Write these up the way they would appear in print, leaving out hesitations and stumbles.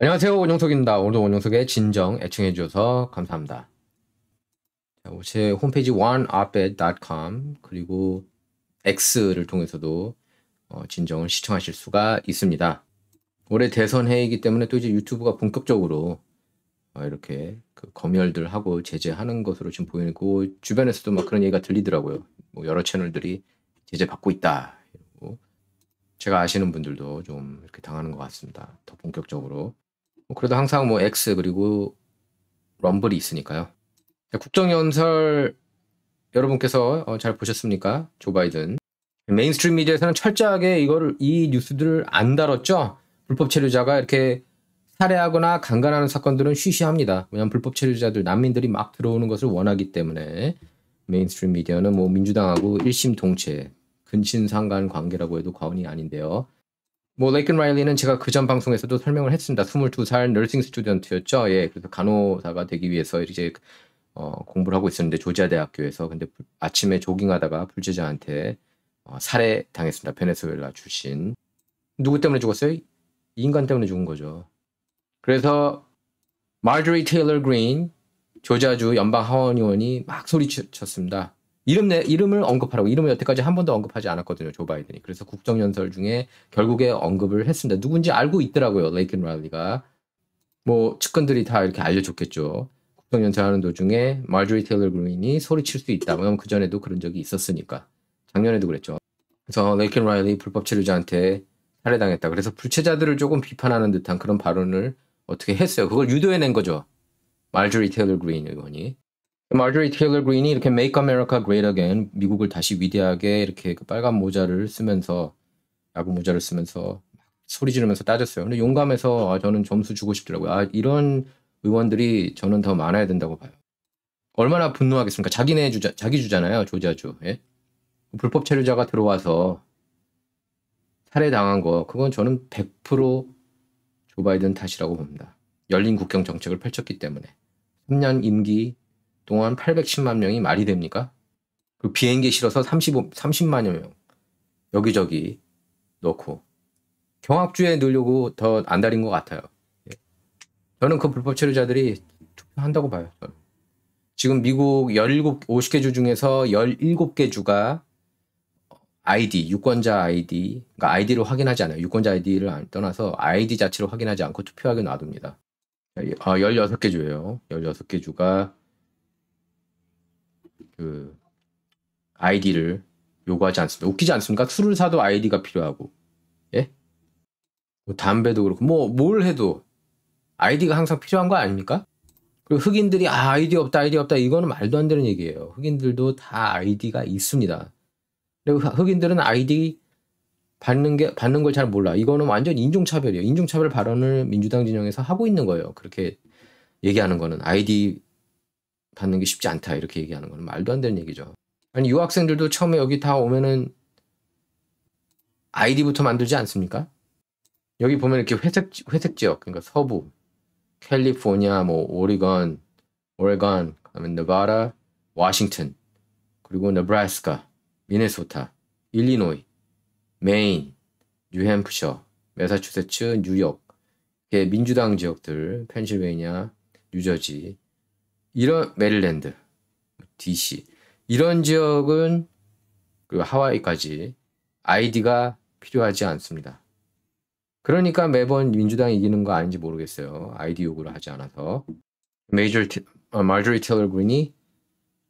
안녕하세요. 원용석입니다. 오늘도 원용석의 진정 애청해 주셔서 감사합니다. 제 홈페이지 oneoped.com 그리고 X를 통해서도 진정을 시청하실 수가 있습니다. 올해 대선 해이기 때문에 또 이제 유튜브가 본격적으로 이렇게 검열들 하고 제재하는 것으로 지금 보이고, 주변에서도 막 그런 얘기가 들리더라고요. 뭐 여러 채널들이 제재 받고 있다. 이러고. 제가 아시는 분들도 좀 이렇게 당하는 것 같습니다. 더 본격적으로. 그래도 항상 뭐 X 그리고 럼블이 있으니까요. 국정연설 여러분께서 잘 보셨습니까? 조 바이든. 메인스트림 미디어에서는 철저하게 이 뉴스들을 안 다뤘죠. 불법 체류자가 이렇게 살해하거나 강간하는 사건들은 쉬쉬합니다. 왜냐하면 불법 체류자들, 난민들이 막 들어오는 것을 원하기 때문에. 메인스트림 미디어는 뭐 민주당하고 일심동체, 근친상간 관계라고 해도 과언이 아닌데요. 뭐 레이건 라일리는 제가 그전 방송에서도 설명을 했습니다. 22살 너싱 스튜던트였죠. 예, 그래서 간호사가 되기 위해서 이제 공부를 하고 있었는데 조지아 대학교에서. 근데 아침에 조깅하다가 불제자한테 살해당했습니다. 베네수엘라 출신. 누구 때문에 죽었어요? 이 인간 때문에 죽은 거죠. 그래서 마저리 테일러 그린 조지아주 연방 하원 의원이 막 소리쳤습니다. 이름을 언급하라고. 이름을 여태까지 한 번도 언급하지 않았거든요, 조 바이든이. 그래서 국정연설 중에 결국에 언급을 했습니다. 누군지 알고 있더라고요, 레이건 라일리가. 뭐 측근들이 다 이렇게 알려줬겠죠. 국정연설하는 도중에 마저리 테일러 그린이 소리칠 수 있다. 왜냐면 그전에도 그런 적이 있었으니까. 작년에도 그랬죠. 그래서 레이건 라일리 불법 체류자한테 살해당했다. 그래서 불체자들을 조금 비판하는 듯한 그런 발언을 어떻게 했어요. 그걸 유도해낸 거죠, 마저리 테일러 그린 의원이. 마저리 테일러 그린이 이렇게 Make America Great Again, 미국을 다시 위대하게, 이렇게 그 빨간 모자를 쓰면서, 야구 모자를 쓰면서 소리 지르면서 따졌어요. 근데 용감해서 저는 점수 주고 싶더라고요. 이런 의원들이 저는 더 많아야 된다고 봐요. 얼마나 분노하겠습니까? 자기 주잖아요, 조지아주. 예? 불법 체류자가 들어와서 살해당한 거, 그건 저는 100% 조 바이든 탓이라고 봅니다. 열린 국경 정책을 펼쳤기 때문에. 3년 임기 동안 810만 명이 말이 됩니까? 그 비행기 실어서 30만여 명 여기저기 넣고 경합주에 넣으려고 더 안달인 것 같아요. 저는 그 불법 체류자들이 투표한다고 봐요. 저는. 지금 미국 50개 주 중에서 17개 주가 유권자 아이디, 그러니까 아이디를 확인하지 않아요. 유권자 아이디를 떠나서 아이디 자체를 확인하지 않고 투표하게 놔둡니다. 16개 주예요. 16개 주가 그 아이디를 요구하지 않습니다. 웃기지 않습니까? 술을 사도 아이디가 필요하고, 예? 뭐 담배도 그렇고, 뭘 해도 아이디가 항상 필요한 거 아닙니까? 그리고 흑인들이 아이디 없다, 이거는 말도 안 되는 얘기예요. 흑인들도 다 아이디가 있습니다. 그리고 흑인들은 아이디 받는 걸 잘 몰라. 이거는 완전 인종차별이에요. 인종차별 발언을 민주당 진영에서 하고 있는 거예요. 그렇게 얘기하는 거는 아이디 받는 게 쉽지 않다, 이렇게 얘기하는 거는 말도 안 되는 얘기죠. 아니, 유학생들도 처음에 여기 다 오면은 아이디부터 만들지 않습니까? 여기 보면 이렇게 회색 지역, 그러니까 서부, 캘리포니아, 뭐 오레곤, 그다음에 네바다, 워싱턴, 그리고 네브라스카, 미네소타, 일리노이, 메인, 뉴햄프셔, 매사추세츠, 뉴욕, 민주당 지역들, 펜실베이니아, 뉴저지, 이런 메릴랜드, DC, 이런 지역은 그리고 하와이까지 아이디가 필요하지 않습니다. 그러니까 매번 민주당이 이기는 거 아닌지 모르겠어요. 아이디 요구를 하지 않아서. 마저리 테일러 그린이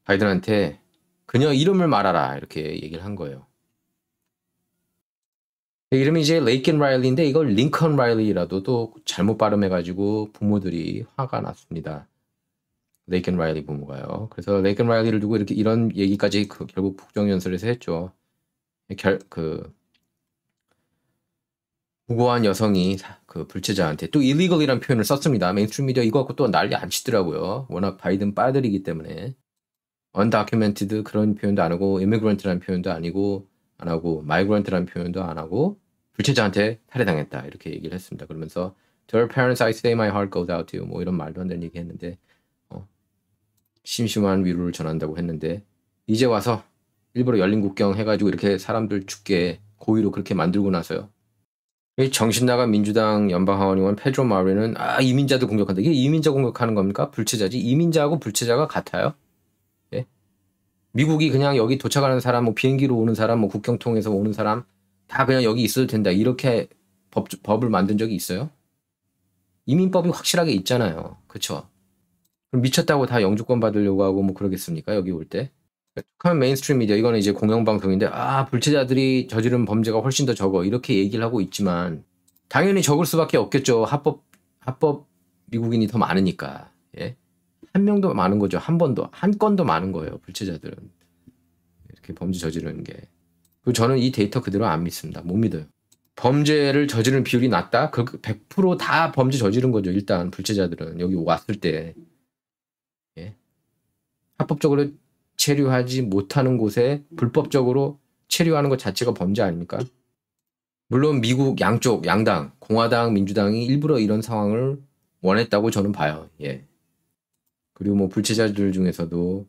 바이든한테 그녀 이름을 말하라, 이렇게 얘기를 한 거예요. 이름이 이제 레이건 라일리인데 이걸 링컨 라일리라도 또 잘못 발음해가지고 부모들이 화가 났습니다. 레이건 라일리 부모가요. 그래서 레이건 라일리를 두고 이런 얘기까지 결국 국정연설에서 했죠. 무고한 여성이 그 불체자한테 또 illegal이라는 표현을 썼습니다. 메인스트림 미디어 이거 갖고 또 난리 안 치더라고요. 워낙 바이든 빠들이기 때문에. undocumented 그런 표현도 안 하고, immigrant라는 표현도 아니고 안 하고, migrant라는 표현도 안 하고, 불체자한테 살해당했다, 이렇게 얘기를 했습니다. 그러면서 to her parents I say my heart goes out to you, 뭐 이런 말도 안 되는 얘기 했는데, 심심한 위로를 전한다고 했는데, 이제 와서 일부러 열린 국경 해가지고 이렇게 사람들 죽게 고의로 그렇게 만들고 나서요. 정신 나간 민주당 연방하원의원 페드로 마우리는 이민자들 공격한다. 이게 이민자 공격하는 겁니까? 불체자지. 이민자하고 불체자가 같아요. 예? 미국이 그냥 여기 도착하는 사람, 뭐 비행기로 오는 사람, 뭐 국경 통해서 오는 사람 다 그냥 여기 있어도 된다. 이렇게 법을 만든 적이 있어요? 이민법이 확실하게 있잖아요. 그쵸? 그럼 미쳤다고 다 영주권 받으려고 하고 뭐 그러겠습니까? 여기 올 때? 툭하면 메인스트림 미디어, 이거는 이제 공영방송인데 불체자들이 저지른 범죄가 훨씬 더 적어 이렇게 얘기를 하고 있지만 당연히 적을 수밖에 없겠죠. 합법 미국인이 더 많으니까. 예? 한 명도 많은 거죠. 한 건도 많은 거예요. 불체자들은 이렇게 범죄 저지르는 게. 그리고 저는 이 데이터 그대로 안 믿습니다. 못 믿어요. 범죄를 저지르는 비율이 낮다? 100%다 범죄 저지른 거죠. 일단 불체자들은 여기 왔을 때. 예? 합법적으로 체류하지 못하는 곳에 불법적으로 체류하는 것 자체가 범죄 아닙니까? 물론 미국 양쪽 양당 공화당 민주당이 일부러 이런 상황을 원했다고 저는 봐요. 예. 그리고 뭐 불체자들 중에서도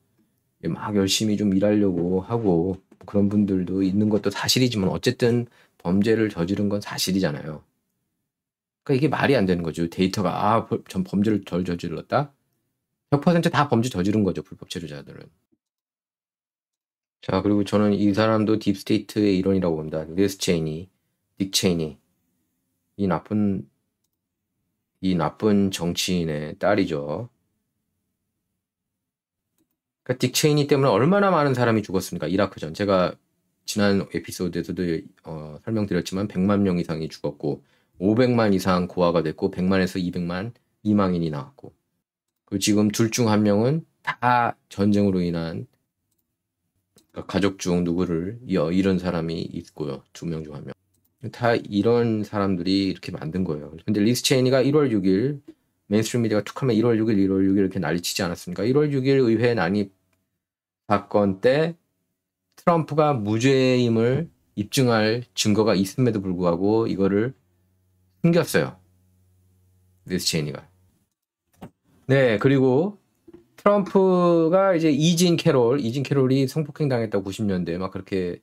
막 열심히 좀 일하려고 하고 그런 분들도 있는 것도 사실이지만 어쨌든 범죄를 저지른 건 사실이잖아요. 그러니까 이게 말이 안 되는 거죠. 데이터가 전 범죄를 덜 저질렀다? 100%다 범죄 저지른 거죠. 불법 체류자들은. 자, 그리고 저는 이 사람도 딥스테이트의 일원이라고 봅니다. 리스 체이니, 딕 체이니. 이 나쁜 정치인의 딸이죠. 그러니까 딕 체이니 때문에 얼마나 많은 사람이 죽었습니까? 이라크전. 제가 지난 에피소드에서도 설명드렸지만 100만 명 이상이 죽었고 500만 이상 고아가 됐고 100만에서 200만 이망인이 나왔고 그리고 지금 둘 중 한 명은 다 전쟁으로 인한 가족 중 누구를 잃은 사람이 있고요. 2명 중 1명. 다 이런 사람들이 이렇게 만든 거예요. 근데 리스 체이니가 1월 6일 메인스트림 미디어가 툭하면 1월 6일 이렇게 난리치지 않았습니까? 1월 6일 의회 난입 사건 때 트럼프가 무죄임을 입증할 증거가 있음에도 불구하고 이거를 숨겼어요. 리스 체이니가. 네, 그리고 트럼프가 이제 이진 캐롤이 성폭행 당했다고 90년대 막 그렇게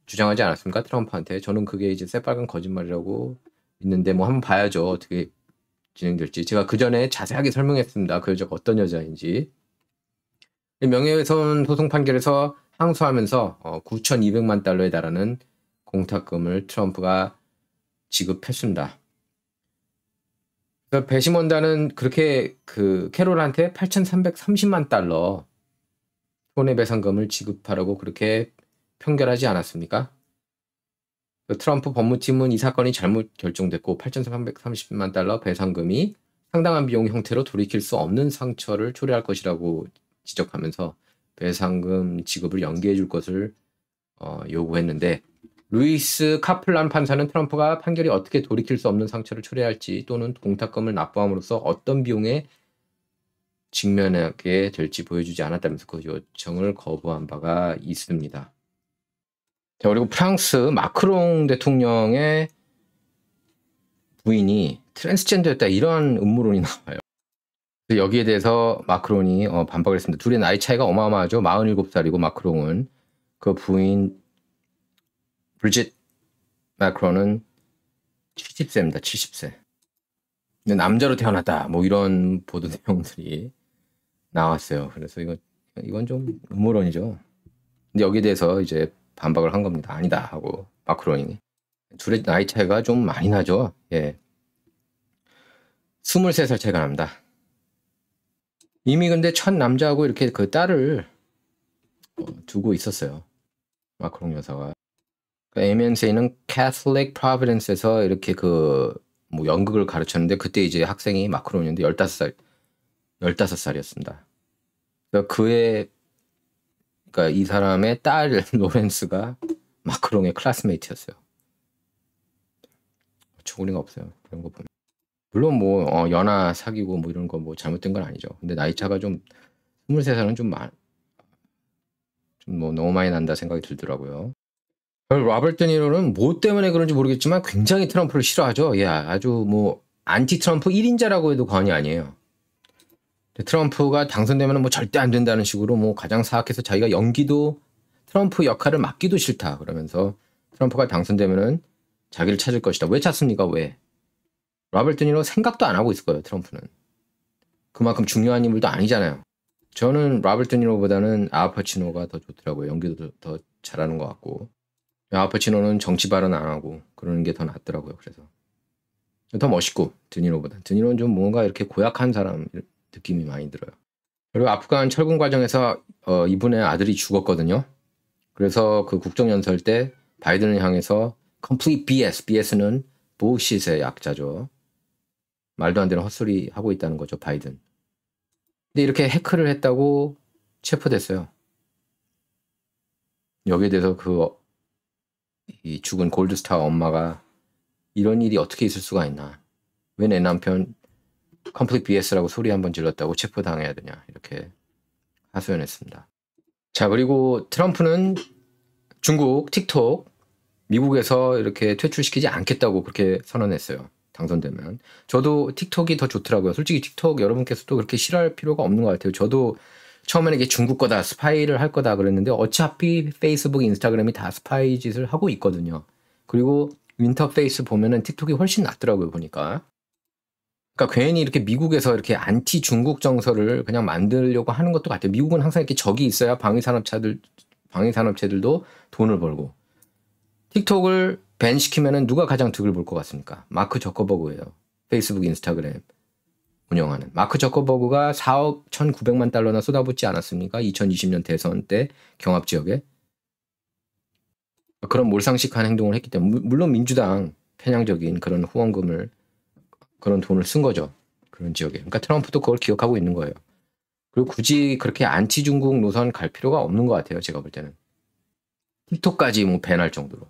주장하지 않았습니까? 트럼프한테. 저는 그게 이제 새빨간 거짓말이라고 있는데 뭐 한번 봐야죠. 어떻게 진행될지. 제가 그 전에 자세하게 설명했습니다. 그 여자가 어떤 여자인지. 명예훼손 소송 판결에서 항소하면서 9,200만 달러에 달하는 공탁금을 트럼프가 지급했습니다. 배심원단은 그렇게 그 캐롤한테 8,330만 달러 손해배상금을 지급하라고 그렇게 편결하지 않았습니까? 트럼프 법무팀은 이 사건이 잘못 결정됐고 8,330만 달러 배상금이 상당한 비용 형태로 돌이킬 수 없는 상처를 초래할 것이라고 지적하면서 배상금 지급을 연기해 줄 것을 요구했는데 루이스 카플란 판사는 트럼프가 판결이 어떻게 돌이킬 수 없는 상처를 초래할지 또는 공탁금을 납부함으로써 어떤 비용에 직면하게 될지 보여주지 않았다면서 그 요청을 거부한 바가 있습니다. 자, 그리고 프랑스 마크롱 대통령의 부인이 트랜스젠더였다 이런 음모론이 나와요. 여기에 대해서 마크롱이 반박을 했습니다. 둘의 나이 차이가 어마어마하죠. 47살이고 마크롱은 그 부인 브리짓 마크롱은 70세입니다. 70세. 근데 남자로 태어났다. 뭐 이런 보도 내용들이 나왔어요. 그래서 이건 좀 음모론이죠. 근데 여기에 대해서 이제 반박을 한 겁니다. 아니다 하고 마크롱이. 둘의 나이 차이가 좀 많이 나죠. 예. 23살 차이가 납니다. 이미 근데 첫 남자하고 이렇게 그 딸을 두고 있었어요. 마크롱 여사가. MNC는 Catholic Providence에서 이렇게 뭐 연극을 가르쳤는데 그때 이제 학생이 마크롱이었는데 15살이었습니다. 그러니까 이 사람의 딸 로렌스가 마크롱의 클래스메이트였어요. 초구리가 없어요. 그런 거 보면. 물론 뭐 연하 사귀고 뭐 이런 거 뭐 잘못된 건 아니죠. 근데 나이 차가 좀 23살은 좀 뭐 너무 많이 난다 생각이 들더라고요. 로버트 드니로는 뭐 때문에 그런지 모르겠지만 굉장히 트럼프를 싫어하죠. 예, 아주 뭐 안티 트럼프 1인자라고 해도 과언이 아니에요. 트럼프가 당선되면 뭐 절대 안 된다는 식으로 뭐 가장 사악해서 자기가 트럼프 역할을 맡기도 싫다 그러면서 트럼프가 당선되면은 자기를 찾을 것이다. 왜 찾습니까? 왜? 로버트 드니로 생각도 안 하고 있을 거예요. 트럼프는. 그만큼 중요한 인물도 아니잖아요. 저는 로버트 드니로보다는 알파치노가 더 좋더라고요. 연기도 더 잘하는 것 같고. 알파치노는 정치 발언 안 하고 그러는 게 더 낫더라고요. 그래서 더 멋있고 드니로보다. 드니로는 좀 뭔가 이렇게 고약한 사람 느낌이 많이 들어요. 그리고 아프간 철군 과정에서 이분의 아들이 죽었거든요. 그래서 그 국정연설 때 바이든을 향해서 complete BS, BS는 bullshit의 약자죠. 말도 안 되는 헛소리 하고 있다는 거죠, 바이든. 근데 이렇게 해크를 했다고 체포됐어요. 여기에 대해서 이 죽은 골드스타 엄마가 이런 일이 어떻게 있을 수가 있나. 왜 내 남편 complete BS라고 소리 한번 질렀다고 체포당해야 되냐. 이렇게 하소연했습니다. 자, 그리고 트럼프는 중국 틱톡 미국에서 이렇게 퇴출시키지 않겠다고 그렇게 선언했어요. 당선되면. 저도 틱톡이 더 좋더라고요. 솔직히 틱톡 여러분께서도 그렇게 싫어할 필요가 없는 것 같아요. 저도 처음에는 이게 중국 거다, 스파이를 할 거다 그랬는데 어차피 페이스북, 인스타그램이 다 스파이 짓을 하고 있거든요. 그리고 인터페이스 보면은 틱톡이 훨씬 낫더라고요, 보니까. 그러니까 괜히 이렇게 미국에서 이렇게 안티 중국 정서를 그냥 만들려고 하는 것도 같아요. 미국은 항상 이렇게 적이 있어야 방위산업체들도 돈을 벌고. 틱톡을 밴시키면은 누가 가장 득을 볼 것 같습니까? 마크 저커버그예요. 페이스북, 인스타그램 운영하는. 마크 저커버그가 4억 1,900만 달러나 쏟아붓지 않았습니까? 2020년 대선 때 경합 지역에. 그런 몰상식한 행동을 했기 때문에 물론 민주당 편향적인 그런 후원금을 그런 돈을 쓴 거죠. 그런 지역에. 그러니까 트럼프도 그걸 기억하고 있는 거예요. 그리고 굳이 그렇게 안치 중국 노선 갈 필요가 없는 것 같아요. 제가 볼 때는. 틱톡까지 뭐 밴할 정도로.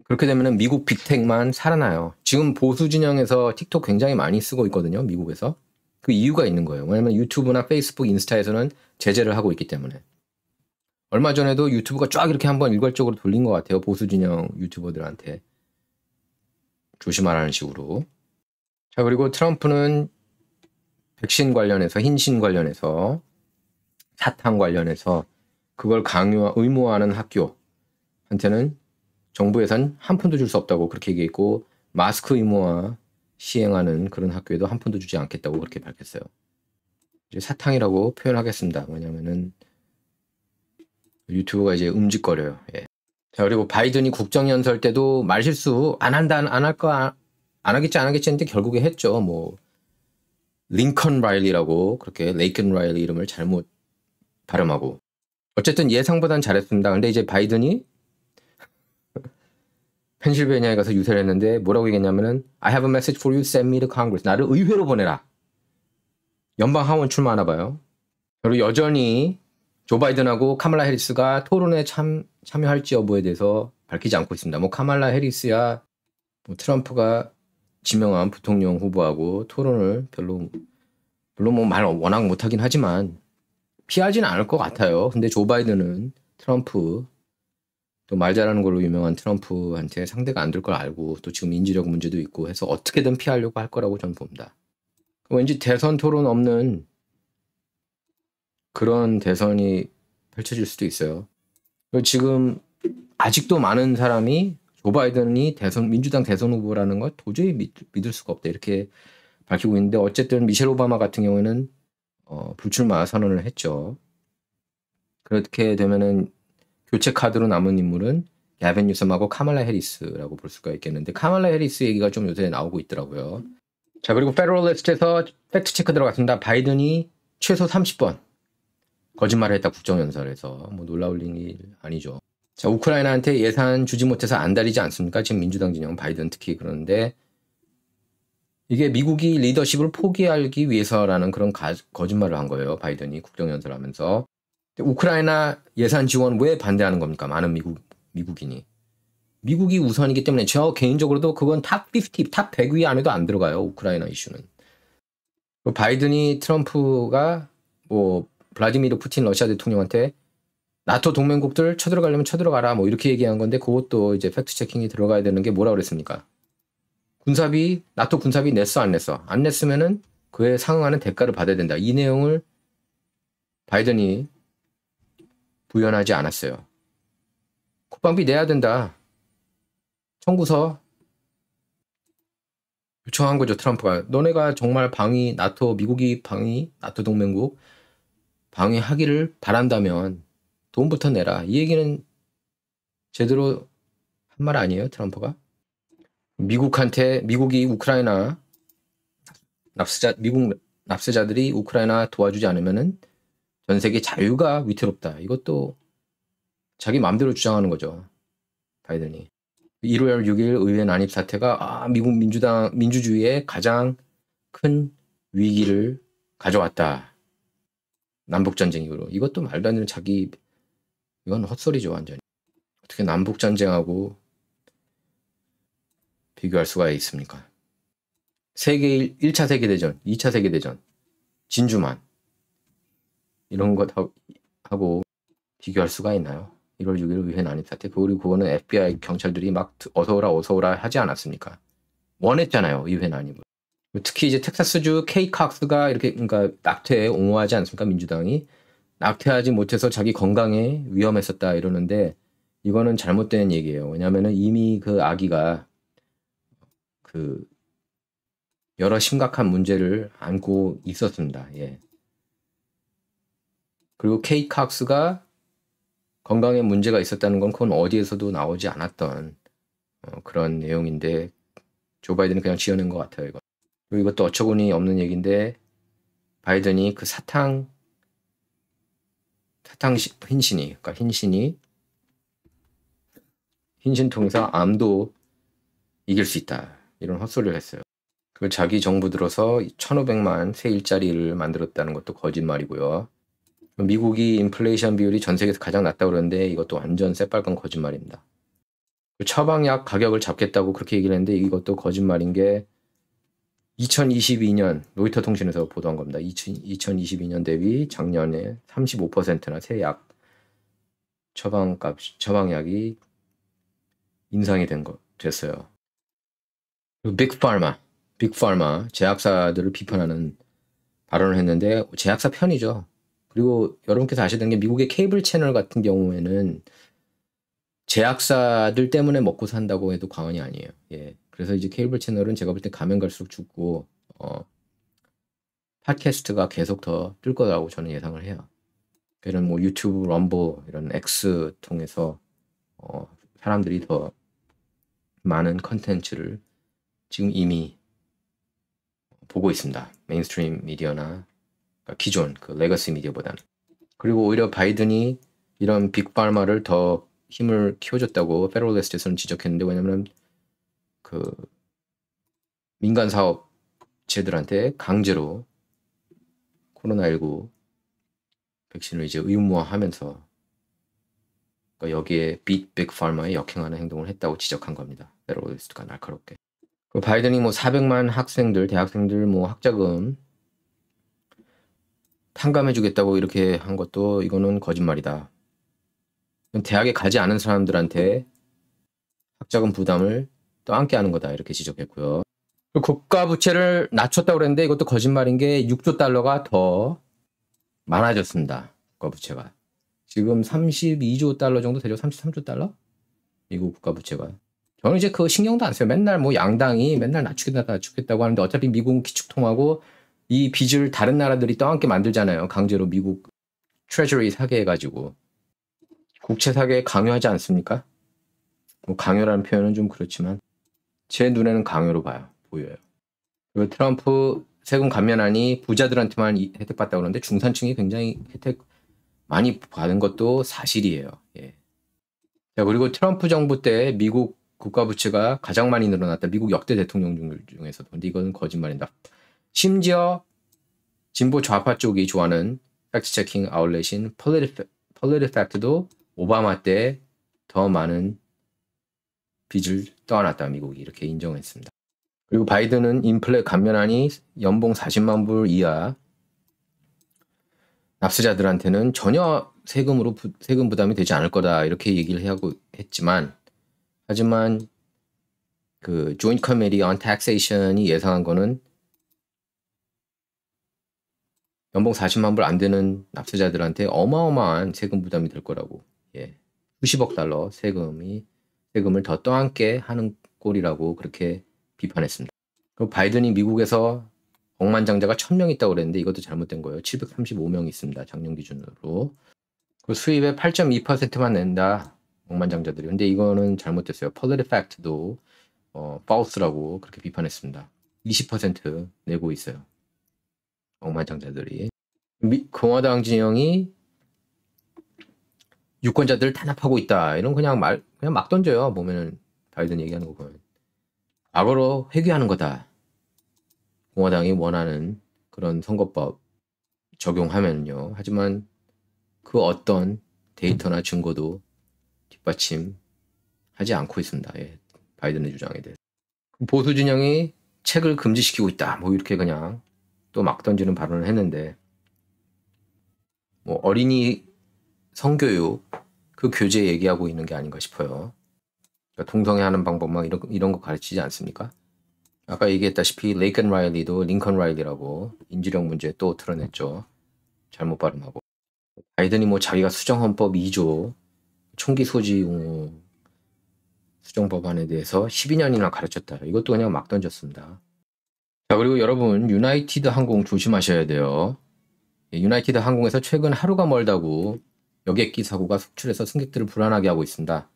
그렇게 되면은 미국 빅텍만 살아나요. 지금 보수 진영에서 틱톡 굉장히 많이 쓰고 있거든요. 미국에서. 그 이유가 있는 거예요. 왜냐면 유튜브나 페이스북, 인스타에서는 제재를 하고 있기 때문에. 얼마 전에도 유튜브가 쫙 이렇게 한번 일괄적으로 돌린 것 같아요. 보수 진영 유튜버들한테. 조심하라는 식으로. 자, 그리고 트럼프는 백신 관련해서, 흰신 관련해서, 사탕 관련해서 그걸 의무화하는 학교한테는 정부 예산 한 푼도 줄 수 없다고 그렇게 얘기했고, 마스크 의무화 시행하는 그런 학교에도 한 푼도 주지 않겠다고 그렇게 밝혔어요. 이제 사탕이라고 표현하겠습니다. 왜냐면은 유튜브가 이제 움직거려요. 예. 자, 그리고 바이든이 국정연설 때도 말실수 안 한다, 안 하겠지 했는데 결국에 했죠. 뭐 링컨 라일리라고 그렇게 레이컨 라일리 이름을 잘못 발음하고. 어쨌든 예상보단 잘했습니다. 근데 이제 바이든이 펜실베니아에 가서 유세를 했는데 뭐라고 얘기했냐면은 I have a message for you, send me to Congress. 나를 의회로 보내라. 연방 하원 출마하나 봐요. 그리고 여전히 조 바이든하고 카말라 해리스가 토론에 참여할지 여부에 대해서 밝히지 않고 있습니다. 뭐 카말라 해리스야 뭐 트럼프가 지명한 부통령 후보하고 토론을 물론 뭐 말 워낙 못하긴 하지만 피하지는 않을 것 같아요. 근데 조 바이든은 트럼프 또 말 잘하는 걸로 유명한 트럼프한테 상대가 안 될 걸 알고 또 지금 인지력 문제도 있고 해서 어떻게든 피하려고 할 거라고 저는 봅니다. 왠지 대선 토론 없는 그런 대선이 펼쳐질 수도 있어요. 그리고 지금 아직도 많은 사람이 조 바이든이 민주당 대선 후보라는 걸 도저히 믿을 수가 없다 이렇게 밝히고 있는데 어쨌든 미셸 오바마 같은 경우에는 불출마 선언을 했죠. 그렇게 되면은 교체 카드로 남은 인물은 야벤 뉴섬하고 카말라 해리스라고 볼 수가 있겠는데 카말라 해리스 얘기가 좀 요새 나오고 있더라고요. 자, 그리고 페더럴리스트에서 팩트 체크 들어갔습니다. 바이든이 최소 30번 거짓말을 했다 국정연설에서. 뭐 놀라울 일 아니죠. 자, 우크라이나한테 예산 주지 못해서 안달이지 않습니까? 지금 민주당 진영 바이든 특히. 그런데 이게 미국이 리더십을 포기하기 위해서라는 그런 거짓말을 한 거예요. 바이든이 국정연설하면서. 우크라이나 예산 지원 왜 반대하는 겁니까? 많은 미국인이. 미국이 우선이기 때문에 저 개인적으로도 그건 탑 50, 탑 100위 안에도 안 들어가요. 우크라이나 이슈는. 바이든이 트럼프가 뭐 블라디미르 푸틴 러시아 대통령한테 나토 동맹국들 쳐들어가려면 쳐들어가라 뭐 이렇게 얘기한 건데 그것도 이제 팩트 체킹이 들어가야 되는 게 뭐라 그랬습니까? 나토 군사비 냈어 안 냈어? 안 냈으면은 그에 상응하는 대가를 받아야 된다. 이 내용을 바이든이 부연하지 않았어요. 국방비 내야 된다. 청구서 요청한 거죠. 트럼프가. 너네가 정말 미국이 나토 동맹국 방위하기를 바란다면 돈부터 내라. 이 얘기는 제대로 한 말 아니에요, 트럼프가? 미국이 우크라이나 미국 납세자들이 우크라이나 도와주지 않으면은 전 세계 자유가 위태롭다. 이것도 자기 마음대로 주장하는 거죠. 바이든이. 1월 6일 의회 난입 사태가 미국 민주주의의 가장 큰 위기를 가져왔다. 남북전쟁 이후로. 이것도 말도 안 되는 이건 헛소리죠, 완전히. 어떻게 남북전쟁하고 비교할 수가 있습니까? 1차 세계대전, 2차 세계대전, 진주만. 이런 것하고 비교할 수가 있나요? 1월 6일 의회 난입 사태. 그리고 그거는 FBI 경찰들이 막 어서오라 하지 않았습니까? 원했잖아요, 의회 난입을. 특히 이제 텍사스주 케이 칵스가 그러니까 낙태에 옹호하지 않습니까? 민주당이. 낙태하지 못해서 자기 건강에 위험했었다 이러는데 이거는 잘못된 얘기예요. 왜냐면은 이미 그 아기가 여러 심각한 문제를 안고 있었습니다. 예. 그리고 케이 칵스가 건강에 문제가 있었다는 건 그건 어디에서도 나오지 않았던 그런 내용인데 조 바이든은 그냥 지어낸 것 같아요. 이거. 그리고 이것도 어처구니 없는 얘기인데 바이든이 그 흰신이 그러니까 흰신 통해서 암도 이길 수 있다. 이런 헛소리를 했어요. 그걸 자기 정부 들어서 1,500만 새 일자리를 만들었다는 것도 거짓말이고요. 미국이 인플레이션 비율이 전 세계에서 가장 낮다고 그러는데 이것도 완전 새빨간 거짓말입니다. 처방약 가격을 잡겠다고 그렇게 얘기를 했는데 이것도 거짓말인 게 2022년 로이터 통신에서 보도한 겁니다. 2022년 대비 작년에 35%나 새 처방약이 인상이 됐어요. 그리고 빅파르마 제약사들을 비판하는 발언을 했는데 제약사 편이죠. 그리고 여러분께서 아셔야 되는 게 미국의 케이블 채널 같은 경우에는 제약사들 때문에 먹고 산다고 해도 과언이 아니에요. 예. 그래서 이제 케이블 채널은 제가 볼 때 가면 갈수록 죽고 팟캐스트가 계속 더 뜰 거라고 저는 예상을 해요. 그는 뭐 유튜브, 럼버 이런 X 통해서 사람들이 더 많은 컨텐츠를 지금 이미 보고 있습니다. 메인스트림 미디어나 그러니까 기존 그 레거시 미디어보다는. 그리고 오히려 바이든이 이런 빅파르마를 더 힘을 키워줬다고 페더럴리스트에서는 지적했는데 왜냐면 그 민간 사업체들한테 강제로 코로나19 백신을 이제 의무화하면서 그러니까 여기에 빅파르마에 역행하는 행동을 했다고 지적한 겁니다. 페더럴리스트가 날카롭게. 그 바이든이 뭐 400만 대학생들 뭐 학자금 탕감해주겠다고 이렇게 한 것도 이거는 거짓말이다. 대학에 가지 않은 사람들한테 학자금 부담을 떠안게 하는 거다 이렇게 지적했고요. 국가 부채를 낮췄다고 그랬는데 이것도 거짓말인 게 6조 달러가 더 많아졌습니다. 국가 부채가. 지금 32조 달러 정도 되죠? 33조 달러? 미국 국가 부채가. 저는 이제 그거 신경도 안 써요. 맨날 뭐 양당이 맨날 낮추겠다고 하는데 어차피 미국은 기축통화고 이 빚을 다른 나라들이 떠안게 만들잖아요. 강제로 미국 트레저리 사게 해가지고. 국채 사게 강요하지 않습니까? 뭐 강요라는 표현은 좀 그렇지만 제 눈에는 강요로 보여요. 그리고 트럼프 세금 감면안이 부자들한테만 혜택 받다고 그러는데 중산층이 굉장히 혜택 많이 받은 것도 사실이에요. 예. 자, 그리고 트럼프 정부 때 미국 국가 부채가 가장 많이 늘어났다. 미국 역대 대통령 중에서도. 근데 이건 거짓말입니다. 심지어 진보 좌파 쪽이 좋아하는 팩트 체킹 아울렛인 폴리티팩트도 오바마 때 더 많은 빚을 떠안았다. 미국이 이렇게 인정했습니다. 그리고 바이든은 인플레 감면안이 연봉 40만 불 이하 납세자들한테는 전혀 세금 부담이 되지 않을 거다 이렇게 얘기를 하고 하지만 그 Joint Committee on Taxation이 예상한 거는 연봉 40만 불 안 되는 납세자들한테 어마어마한 세금 부담이 될 거라고. 예. 수십억 달러 세금이 세금을 더 떠안게 하는 꼴이라고 그렇게 비판했습니다. 그리고 바이든이 미국에서 억만장자가 1000명 있다고 그랬는데 이것도 잘못된 거예요. 735명이 있습니다. 작년 기준으로. 그 수입의 8.2%만 낸다. 억만장자들이. 근데 이거는 잘못됐어요. 폴리티팩트도 false라고 그렇게 비판했습니다. 20% 내고 있어요. 억만장자들이. 공화당 진영이 유권자들 탄압하고 있다. 이런 그냥 막 던져요. 보면은 바이든 얘기하는 거 보면. 과거로 회귀하는 거다. 공화당이 원하는 그런 선거법 적용하면요. 하지만 그 어떤 데이터나 증거도 뒷받침하지 않고 있습니다. 예, 바이든의 주장에 대해서. 보수 진영이 책을 금지시키고 있다. 뭐 이렇게 그냥 또 막 던지는 발언을 했는데 뭐 어린이 성교육 그 교재 얘기하고 있는 게 아닌가 싶어요. 그러니까 동성애하는 방법만 이런 거 가르치지 않습니까? 아까 얘기했다시피 레이건 라일리도 링컨 라일리라고 인지력 문제 또 드러냈죠. 잘못 발음하고. 바이든이 뭐 자기가 수정헌법 2조 총기 소지 수정 법안에 대해서 12년이나 가르쳤다. 이것도 그냥 막 던졌습니다. 자, 그리고 여러분 유나이티드 항공 조심하셔야 돼요. 유나이티드 항공에서 최근 하루가 멀다고 여객기 사고가 속출해서 승객들을 불안하게 하고 있습니다.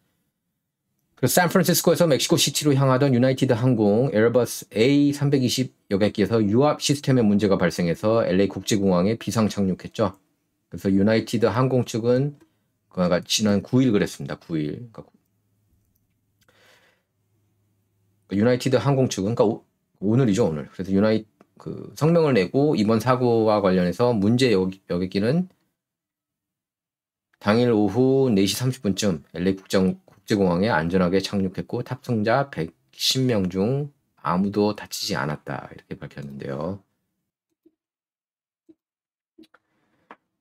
그래서 샌프란시스코에서 멕시코시티로 향하던 유나이티드 항공 에어버스 A320 여객기에서 유압 시스템에 문제가 발생해서 LA 국제공항에 비상 착륙했죠. 그래서 유나이티드 항공 측은 지난 9일 그랬습니다. 9일. 그러니까 유나이티드 항공 측은 그러니까 오늘이죠, 오늘. 그래서 성명을 내고 이번 사고와 관련해서 문제 여객기는 당일 오후 4시 30분쯤 LA 국제공항에 안전하게 착륙했고 탑승자 110명 중 아무도 다치지 않았다. 이렇게 밝혔는데요.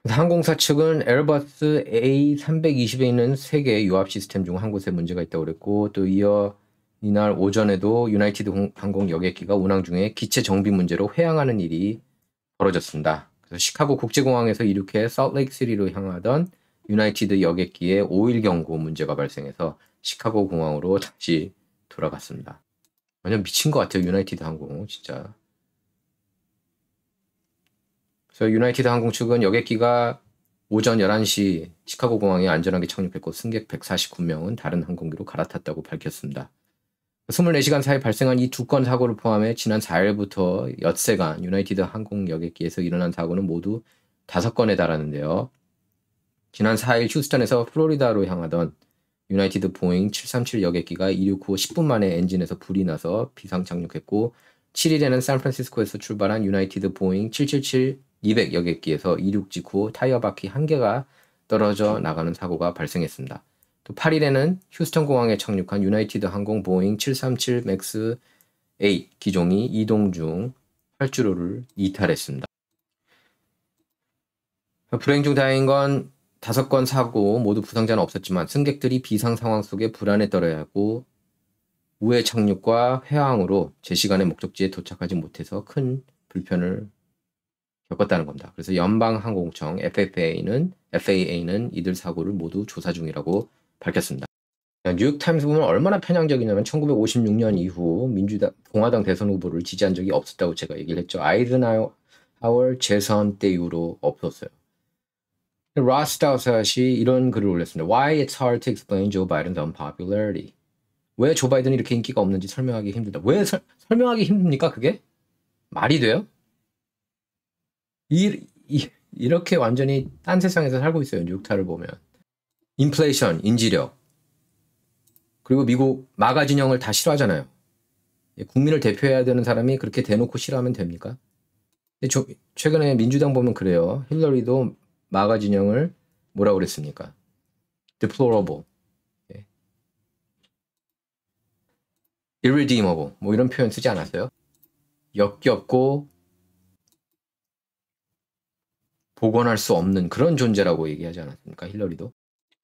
항공사 측은 에어버스 A320에 있는 3개의 유압 시스템 중 한 곳에 문제가 있다고 그랬고 또 이어 이날 오전에도 유나이티드 항공 여객기가 운항 중에 기체 정비 문제로 회항하는 일이 벌어졌습니다. 그래서 시카고 국제공항에서 이륙해 솔트레이크시티로 향하던 유나이티드 여객기에 오일 경고 문제가 발생해서 시카고 공항으로 다시 돌아갔습니다. 완전 미친 것 같아요. 유나이티드 항공 진짜. 그래서 유나이티드 항공 측은 여객기가 오전 11시 시카고 공항에 안전하게 착륙했고 승객 149명은 다른 항공기로 갈아탔다고 밝혔습니다. 24시간 사이 발생한 이 2건 사고를 포함해 지난 4일부터 엿새간 유나이티드 항공 여객기에서 일어난 사고는 모두 5건에 달하는데요. 지난 4일 휴스턴에서 플로리다로 향하던 유나이티드 보잉 737 여객기가 이륙 후 10분 만에 엔진에서 불이 나서 비상 착륙했고 7일에는 샌프란시스코에서 출발한 유나이티드 보잉 777-200 여객기에서 이륙 직후 타이어 바퀴 1개가 떨어져 나가는 사고가 발생했습니다. 또 8일에는 휴스턴 공항에 착륙한 유나이티드 항공 보잉 737 맥스 8 기종이 이동 중 활주로를 이탈했습니다. 불행 중 다행인 건 5건 사고 모두 부상자는 없었지만 승객들이 비상 상황 속에 불안에 떨어야 하고 우회 착륙과 회항으로 제 시간에 목적지에 도착하지 못해서 큰 불편을 겪었다는 겁니다. 그래서 연방항공청 FAA는 이들 사고를 모두 조사 중이라고 밝혔습니다. 뉴욕타임스 보면 얼마나 편향적이냐면 1956년 이후 공화당 대선 후보를 지지한 적이 없었다고 제가 얘기를 했죠. 아이젠하워 재선 때 이후로 없었어요. 로스 다우삿이 이런 글을 올렸습니다. Why it's hard to explain Joe Biden's unpopularity. 왜 조 바이든이 이렇게 인기가 없는지 설명하기 힘들다. 왜 설명하기 힘듭니까? 그게? 말이 돼요? 이렇게 완전히 딴 세상에서 살고 있어요. 뉴욕타를 보면. 인플레이션, 인지력. 그리고 미국 마가 진영을 다 싫어하잖아요. 국민을 대표해야 되는 사람이 그렇게 대놓고 싫어하면 됩니까? 최근에 민주당 보면 그래요. 힐러리도 마가 진영을 뭐라고 그랬습니까? deplorable, irredeemable 뭐 이런 표현 쓰지 않았어요? 역겹고 복원할 수 없는 그런 존재라고 얘기하지 않았습니까? 힐러리도.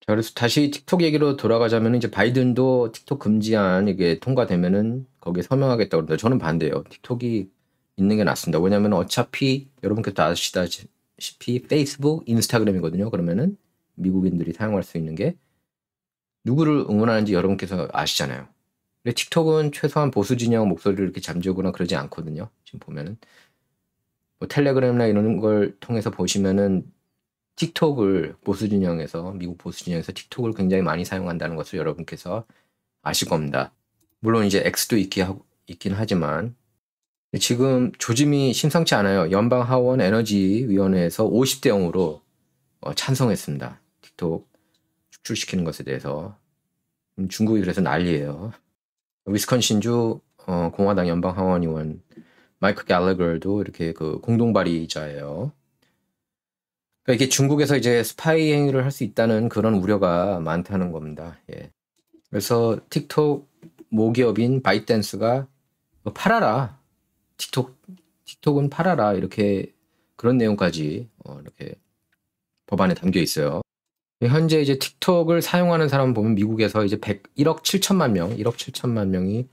자, 그래서 다시 틱톡 얘기로 돌아가자면 이제 바이든도 틱톡 금지안 이게 통과되면은 거기에 서명하겠다고 그러는데 저는 반대예요. 틱톡이 있는 게 낫습니다. 왜냐하면 어차피 여러분께서 아시다시피 페이스북, 인스타그램이거든요. 그러면은 미국인들이 사용할 수 있는 게 누구를 응원하는지 여러분께서 아시잖아요. 근데 틱톡은 최소한 보수 진영 목소리를 이렇게 잠재우거나 그러지 않거든요. 지금 보면은 뭐 텔레그램이나 이런 걸 통해서 보시면은 틱톡을 보수 진영에서 미국 보수 진영에서 틱톡을 굉장히 많이 사용한다는 것을 여러분께서 아실 겁니다. 물론 이제 X도 있긴 하지만 지금 조짐이 심상치 않아요. 연방 하원 에너지 위원회에서 50대 0으로 찬성했습니다. 틱톡 축출시키는 것에 대해서. 중국이 그래서 난리예요. 위스콘신주 공화당 연방 하원 의원 마이크 갤러거도 이렇게 그 공동 발의자예요. 그러니까 이게 중국에서 이제 스파이 행위를 할 수 있다는 그런 우려가 많다는 겁니다. 예. 그래서 틱톡 모기업인 바이트댄스가 팔아라. 틱톡은 팔아라. 이렇게 그런 내용까지 이렇게 법안에 담겨 있어요. 현재 이제 틱톡을 사용하는 사람 보면 미국에서 이제 1억 7천만 명, 1억 7천만 명이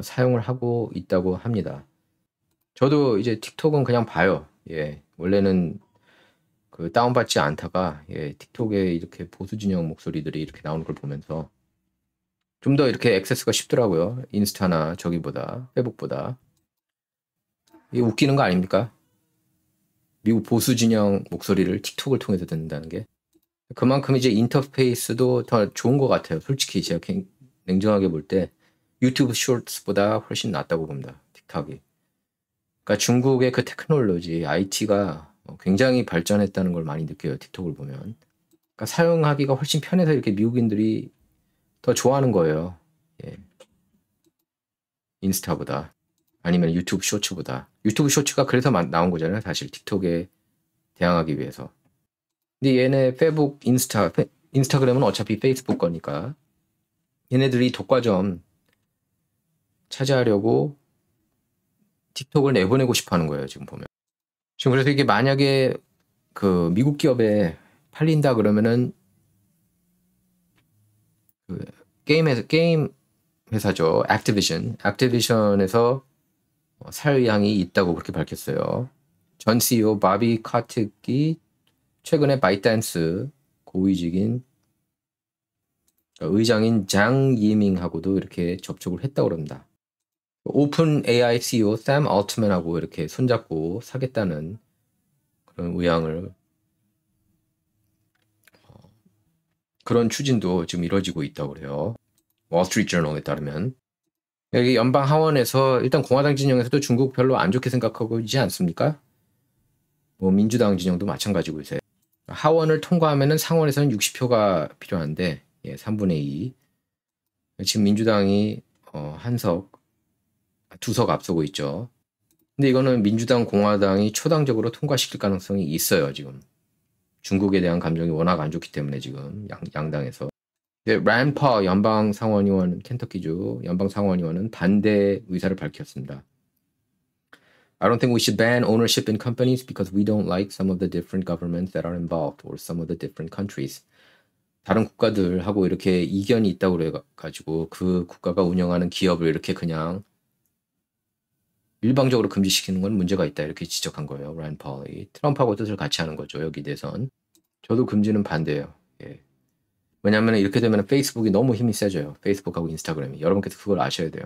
사용을 하고 있다고 합니다. 저도 이제 틱톡은 그냥 봐요. 예. 원래는 그 다운받지 않다가 예, 틱톡에 이렇게 보수 진영 목소리들이 이렇게 나오는 걸 보면서 좀 더 이렇게 액세스가 쉽더라고요. 인스타나 저기보다, 페북보다. 이게 웃기는 거 아닙니까? 미국 보수 진영 목소리를 틱톡을 통해서 듣는다는 게. 그만큼 이제 인터페이스도 더 좋은 것 같아요. 솔직히 제가 냉정하게 볼 때 유튜브 쇼츠보다 훨씬 낫다고 봅니다. 틱톡이. 그러니까 중국의 그 테크놀로지, IT가 굉장히 발전했다는 걸 많이 느껴요. 틱톡을 보면. 그러니까 사용하기가 훨씬 편해서 이렇게 미국인들이 더 좋아하는 거예요. 예. 인스타보다. 아니면 유튜브 쇼츠보다. 유튜브 쇼츠가 그래서 나온 거잖아요. 사실 틱톡에 대항하기 위해서. 근데 얘네 페북, 인스타그램은 어차피 페이스북 거니까 얘네들이 독과점 차지하려고 틱톡을 내보내고 싶어 하는 거예요. 지금 보면. 지금 그래서 이게 만약에 그 미국 기업에 팔린다 그러면은 그 게임 회사죠. 액티비전에서 살 의향이 있다고 그렇게 밝혔어요. 전 CEO 바비 카틱이 최근에 바이트댄스 고위직인 의장인 장 이밍하고도 이렇게 접촉을 했다고 합니다. 오픈 AI CEO 샘 얼트만하고 이렇게 손잡고 사겠다는 그런 의향을 그런 추진도 지금 이루어지고 있다고 그래요. 월스트리트 저널에 따르면 여기 연방 하원에서 일단 공화당 진영에서도 중국 별로 안 좋게 생각하고 있지 않습니까? 뭐 민주당 진영도 마찬가지고 있어요. 하원을 통과하면은 상원에서는 60표가 필요한데 예, 3분의 2. 지금 민주당이 두 석 앞서고 있죠. 근데 이거는 민주당, 공화당이 초당적으로 통과시킬 가능성이 있어요, 지금. 중국에 대한 감정이 워낙 안 좋기 때문에 지금 양당에서. 랜퍼 연방 상원의원, 켄터키주 연방 상원의원은 반대 의사를 밝혔습니다. I don't think we should ban ownership in companies because we don't like some of the different governments that are involved or some of the different countries. 다른 국가들하고 이렇게 이견이 있다고 그래가지고 그 국가가 운영하는 기업을 이렇게 그냥 일방적으로 금지시키는 건 문제가 있다 이렇게 지적한 거예요. 랜 펄이. 트럼프하고 뜻을 같이 하는 거죠. 여기 대해선. 저도 금지는 반대예요. 예. 왜냐하면 이렇게 되면 페이스북이 너무 힘이 세져요. 페이스북하고 인스타그램이. 여러분께서 그걸 아셔야 돼요.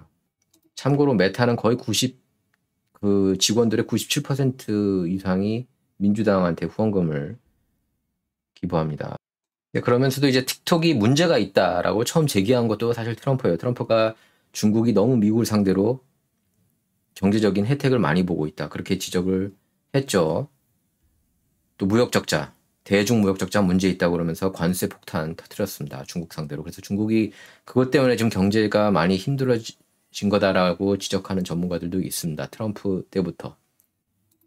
참고로 메타는 거의 그 직원들의 97% 이상이 민주당한테 후원금을 기부합니다. 그러면서도 이제 틱톡이 문제가 있다라고 처음 제기한 것도 사실 트럼프예요. 트럼프가 중국이 너무 미국을 상대로 경제적인 혜택을 많이 보고 있다. 그렇게 지적을 했죠. 또 무역적자, 대중 무역적자 문제 있다고 그러면서 관세 폭탄 터뜨렸습니다. 중국 상대로. 그래서 중국이 그것 때문에 지금 경제가 많이 힘들어진 거다라고 지적하는 전문가들도 있습니다. 트럼프 때부터.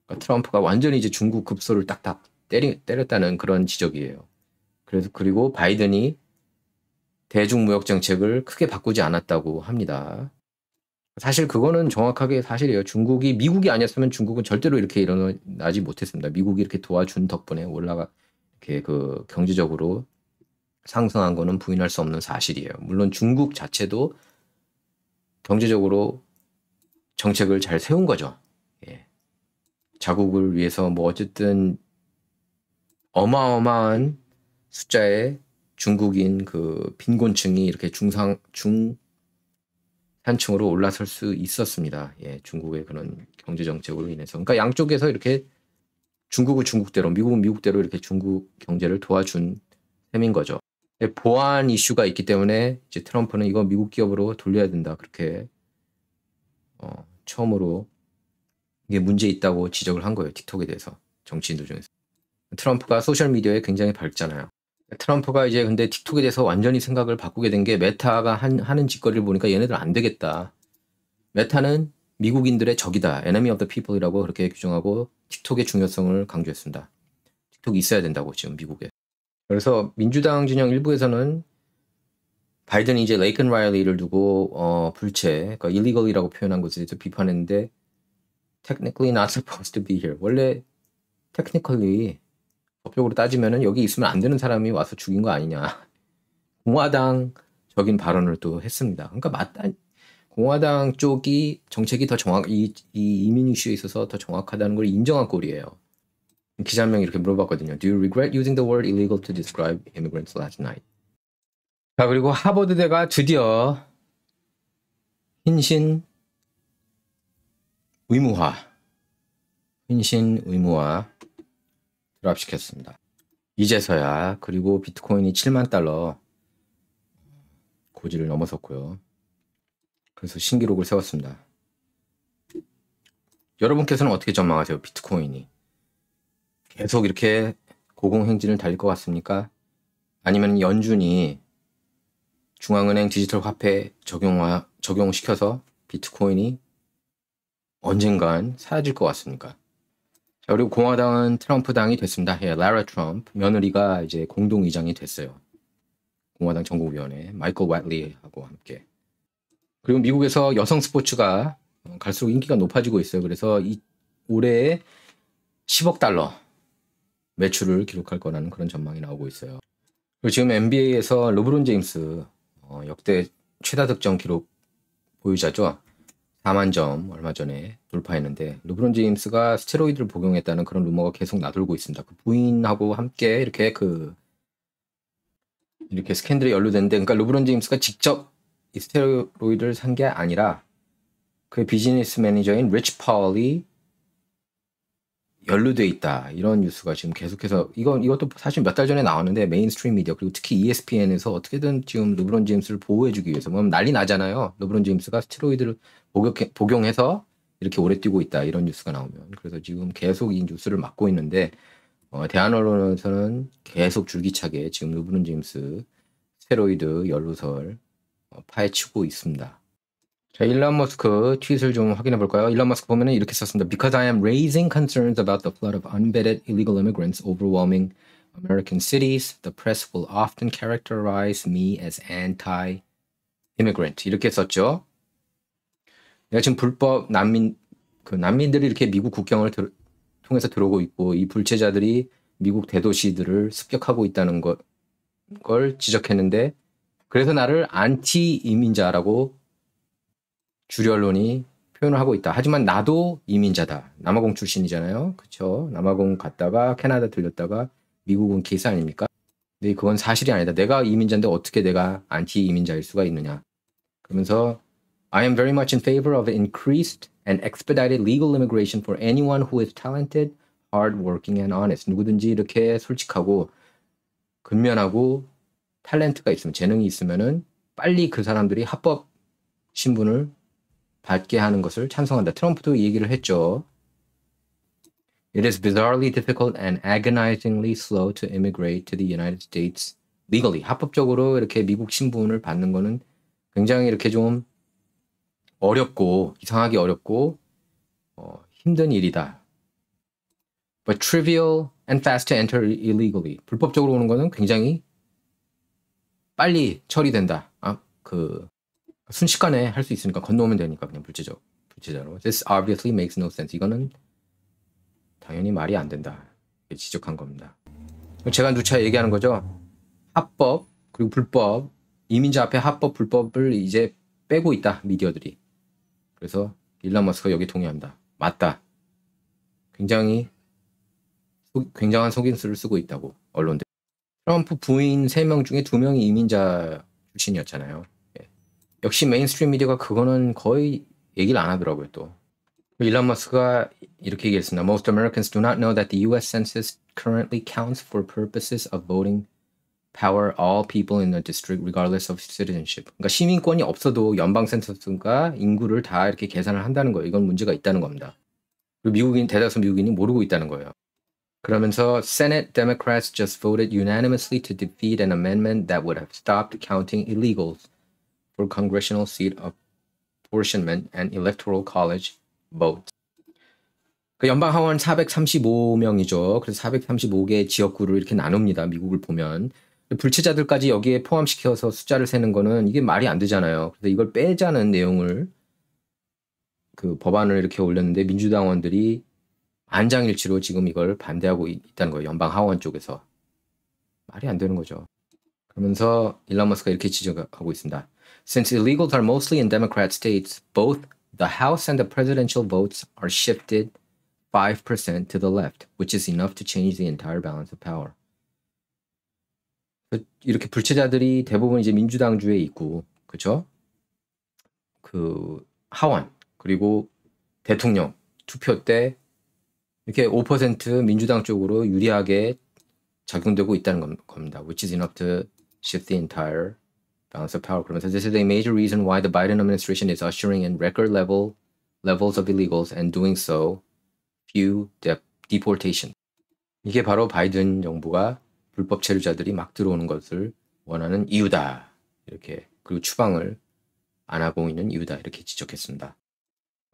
그러니까 트럼프가 완전히 이제 중국 급소를 딱딱 때렸다는 그런 지적이에요. 그리고 바이든이 대중무역 정책을 크게 바꾸지 않았다고 합니다. 사실 그거는 정확하게 사실이에요. 미국이 아니었으면 중국은 절대로 이렇게 일어나지 못했습니다. 미국이 이렇게 도와준 덕분에 이렇게 그 경제적으로 상승한 거는 부인할 수 없는 사실이에요. 물론 중국 자체도 경제적으로 정책을 잘 세운 거죠. 예. 자국을 위해서 뭐 어쨌든 어마어마한 숫자의 중국인 그 빈곤층이 이렇게 중산층으로 올라설 수 있었습니다. 예, 중국의 그런 경제 정책으로 인해서. 그러니까 양쪽에서 이렇게 중국은 중국대로, 미국은 미국대로 이렇게 중국 경제를 도와준 셈인 거죠. 보안 이슈가 있기 때문에 이제 트럼프는 이거 미국 기업으로 돌려야 된다. 그렇게 처음으로 이게 문제 있다고 지적을 한 거예요. 틱톡에 대해서 정치인들 중에서. 트럼프가 소셜 미디어에 굉장히 밝잖아요. 트럼프가 이제 근데 틱톡에 대해서 완전히 생각을 바꾸게 된 게 메타가 하는 짓거리를 보니까 얘네들 안 되겠다. 메타는 미국인들의 적이다. enemy of the people이라고 그렇게 규정하고 틱톡의 중요성을 강조했습니다. 틱톡이 있어야 된다고 지금 미국에. 그래서 민주당 진영 일부에서는 바이든이 이제 레이컨 라일리를 두고 불체, 그러니까 illegally,라고 표현한 것에 대해서 비판했는데 technically not supposed to be here. 원래 technically 법적으로 따지면은 여기 있으면 안 되는 사람이 와서 죽인 거 아니냐. 공화당적인 발언을 또 했습니다. 그러니까 맞다. 공화당 쪽이 정책이 더 이 이민 이슈에 있어서 더 정확하다는 걸 인정한 꼴이에요. 기자 한 명이 이렇게 물어봤거든요. Do you regret using the word illegal to describe immigrants last night? 자, 그리고 하버드대가 드디어 힌신 의무화 드랍시켰습니다. 이제서야. 그리고 비트코인이 7만 달러 고지를 넘어섰고요. 그래서 신기록을 세웠습니다. 여러분께서는 어떻게 전망하세요? 비트코인이 계속 이렇게 고공행진을 달릴 것 같습니까? 아니면 연준이 중앙은행 디지털 화폐 적용시켜서 비트코인이 언젠간 사라질 것 같습니까? 자, 그리고 공화당은 트럼프 당이 됐습니다. 예, 라라 트럼프 며느리가 이제 공동의장이 됐어요. 공화당 전국위원회 마이클 웻리하고 함께. 그리고 미국에서 여성 스포츠가 갈수록 인기가 높아지고 있어요. 그래서 올해에 10억 달러 매출을 기록할 거라는 그런 전망이 나오고 있어요. 그리고 지금 NBA에서 르브론 제임스 역대 최다 득점 기록 보유자죠. 4만 점 얼마 전에 돌파했는데 르브론 제임스가 스테로이드를 복용했다는 그런 루머가 계속 나돌고 있습니다. 그 부인하고 함께 이렇게 스캔들이 연루됐는데, 그러니까 르브론 제임스가 직접 이 스테로이드를 산 게 아니라 그의 비즈니스 매니저인 리치 파월이 연루돼 있다. 이런 뉴스가 지금 계속해서 이것도 사실 몇 달 전에 나왔는데 메인스트림 미디어 그리고 특히 ESPN에서 어떻게든 지금 르브론 제임스를 보호해주기 위해서 뭐 난리 나잖아요. 르브론 제임스가 스테로이드를 복용해서 이렇게 오래 뛰고 있다. 이런 뉴스가 나오면. 그래서 지금 계속 이 뉴스를 막고 있는데 대한 언론에서는 계속 줄기차게 지금 르브론 제임스 스테로이드 연루설 파헤치고 있습니다. 자, 일론 머스크 트윗을 좀 확인해 볼까요? 일론 머스크 보면은 이렇게 썼습니다. Because I am raising concerns about the flood of unvetted illegal immigrants overwhelming American cities, the press will often characterize me as anti-immigrant. 이렇게 썼죠. 내가 지금 불법 난민들이 이렇게 미국 국경을 통해서 들어오고 있고 이 불체자들이 미국 대도시들을 습격하고 있다는 걸 지적했는데 그래서 나를 안티 이민자라고 주류 언론이 표현을 하고 있다. 하지만 나도 이민자다. 남아공 출신이잖아요. 그렇죠? 남아공 갔다가 캐나다 들렸다가 미국은 케이스 아닙니까? 근데 그건 사실이 아니다. 내가 이민자인데 어떻게 내가 안티 이민자일 수가 있느냐. 그러면서 I am very much in favor of increased and expedited legal immigration for anyone who is talented, hardworking, and honest. 누구든지 이렇게 솔직하고 근면하고 탤런트가 있으면 재능이 있으면은 빨리 그 사람들이 합법 신분을 받게 하는 것을 찬성한다. 트럼프도 이 얘기를 했죠. It is bizarrely difficult and agonizingly slow to immigrate to the United States legally. 합법적으로 이렇게 미국 신분을 받는 거는 굉장히 이렇게 좀 어렵고 이상하게 어렵고 힘든 일이다. But trivial and fast to enter illegally. 불법적으로 오는 거는 굉장히 빨리 처리된다. 순식간에 할 수 있으니까 건너오면 되니까 그냥 불체자로. This obviously makes no sense. 이거는 당연히 말이 안 된다. 지적한 겁니다. 제가 누차 얘기하는 거죠. 합법 그리고 불법 이민자 앞에 합법 불법을 이제 빼고 있다 미디어들이. 그래서 일론 머스크가 여기 동의합니다. 맞다. 굉장한 속임수를 쓰고 있다고 언론들. 트럼프 부인 3명 중에 2명이 이민자 출신이었잖아요. 예. 역시 메인스트림 미디어가 그거는 거의 얘기를 안 하더라고요, 또. 일론 머스크가 이렇게 얘기했습니다. Most Americans do not know that the U.S. Census currently counts for purposes of voting power all people in the district regardless of citizenship. 그러니까 시민권이 없어도 연방 센서스가 인구를 다 이렇게 계산을 한다는 거예요. 이건 문제가 있다는 겁니다. 그리고 대다수 미국인이 모르고 있다는 거예요. 그러면서 Senate Democrats just voted unanimously to defeat an amendment that would have stopped counting illegals for congressional seat apportionment and electoral college votes. 그 연방 하원 435명이죠. 그래서 435개 지역구를 이렇게 나눕니다. 미국을 보면. 불체자들까지 여기에 포함시켜서 숫자를 세는 거는 이게 말이 안 되잖아요. 그래서 이걸 빼자는 내용을 그 법안을 이렇게 올렸는데 민주당원들이 만장일치로 지금 이걸 반대하고 있다는 거예요. 연방 하원 쪽에서. 말이 안 되는 거죠. 그러면서 일론 머스크가 이렇게 지적하고 있습니다. Since illegals are mostly in Democrat states, both the House and the presidential votes are shifted 5% to the left, which is enough to change the entire balance of power. 이렇게 불체자들이 대부분 이제 민주당주에 있고, 그죠? 그 하원 그리고 대통령 투표 때 이렇게 5% 민주당 쪽으로 유리하게 작용되고 있다는 겁니다. Which is enough to shift the entire balance of power. 그러면서 this is a major reason why the Biden administration is ushering in record levels of illegals and doing so few deportation. 이게 바로 바이든 정부가 불법 체류자들이 막 들어오는 것을 원하는 이유다. 이렇게 그리고 추방을 안 하고 있는 이유다. 이렇게 지적했습니다.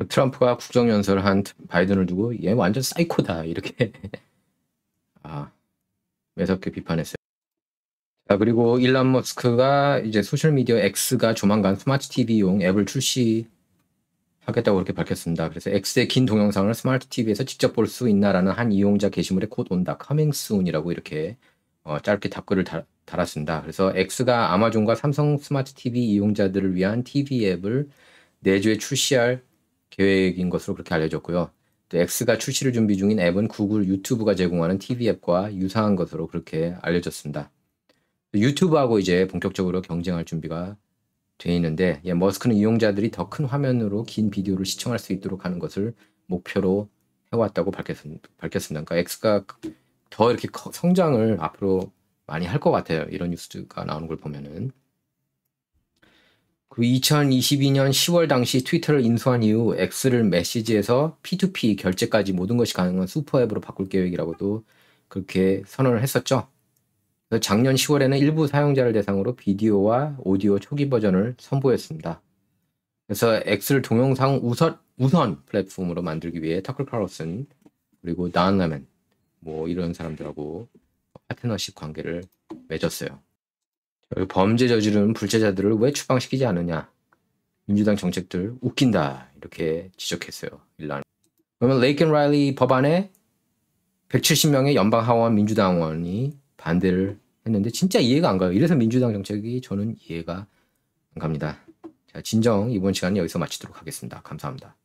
트럼프가 국정연설을 한 바이든을 두고 얘 완전 사이코다. 이렇게 매섭게 비판했어요. 자, 그리고 일론 머스크가 이제 소셜미디어 X가 조만간 스마트 TV용 앱을 출시하겠다고 그렇게 밝혔습니다. 그래서 X의 긴 동영상을 스마트 TV에서 직접 볼 수 있나라는 한 이용자 게시물에 곧 온다. coming soon이라고 이렇게 짧게 답글을 달았습니다. 그래서 X가 아마존과 삼성 스마트 TV 이용자들을 위한 TV 앱을 내주에 출시할 계획인 것으로 그렇게 알려졌고요. 또 X가 출시를 준비 중인 앱은 구글 유튜브가 제공하는 TV 앱과 유사한 것으로 그렇게 알려졌습니다. 유튜브하고 이제 본격적으로 경쟁할 준비가 돼 있는데, 머스크는 이용자들이 더 큰 화면으로 긴 비디오를 시청할 수 있도록 하는 것을 목표로 해왔다고 밝혔습니다. 그러니까 X가 더 이렇게 성장을 앞으로 많이 할 것 같아요. 이런 뉴스가 나오는 걸 보면은. 그 2022년 10월 당시 트위터를 인수한 이후 X를 메시지에서 P2P 결제까지 모든 것이 가능한 슈퍼앱으로 바꿀 계획이라고도 그렇게 선언을 했었죠. 그래서 작년 10월에는 일부 사용자를 대상으로 비디오와 오디오 초기 버전을 선보였습니다. 그래서 X를 동영상 우선 플랫폼으로 만들기 위해 터클 칼로슨 그리고 단 레먼 뭐 이런 사람들하고 파트너십 관계를 맺었어요. 범죄 저지른 불체자들을 왜 추방시키지 않느냐. 민주당 정책들 웃긴다. 이렇게 지적했어요. 일란. 그러면 레이켄 라일리 법안에 170명의 연방 하원 민주당원이 반대를 했는데 진짜 이해가 안 가요. 이래서 민주당 정책이 저는 이해가 안 갑니다. 자, 진정 이번 시간은 여기서 마치도록 하겠습니다. 감사합니다.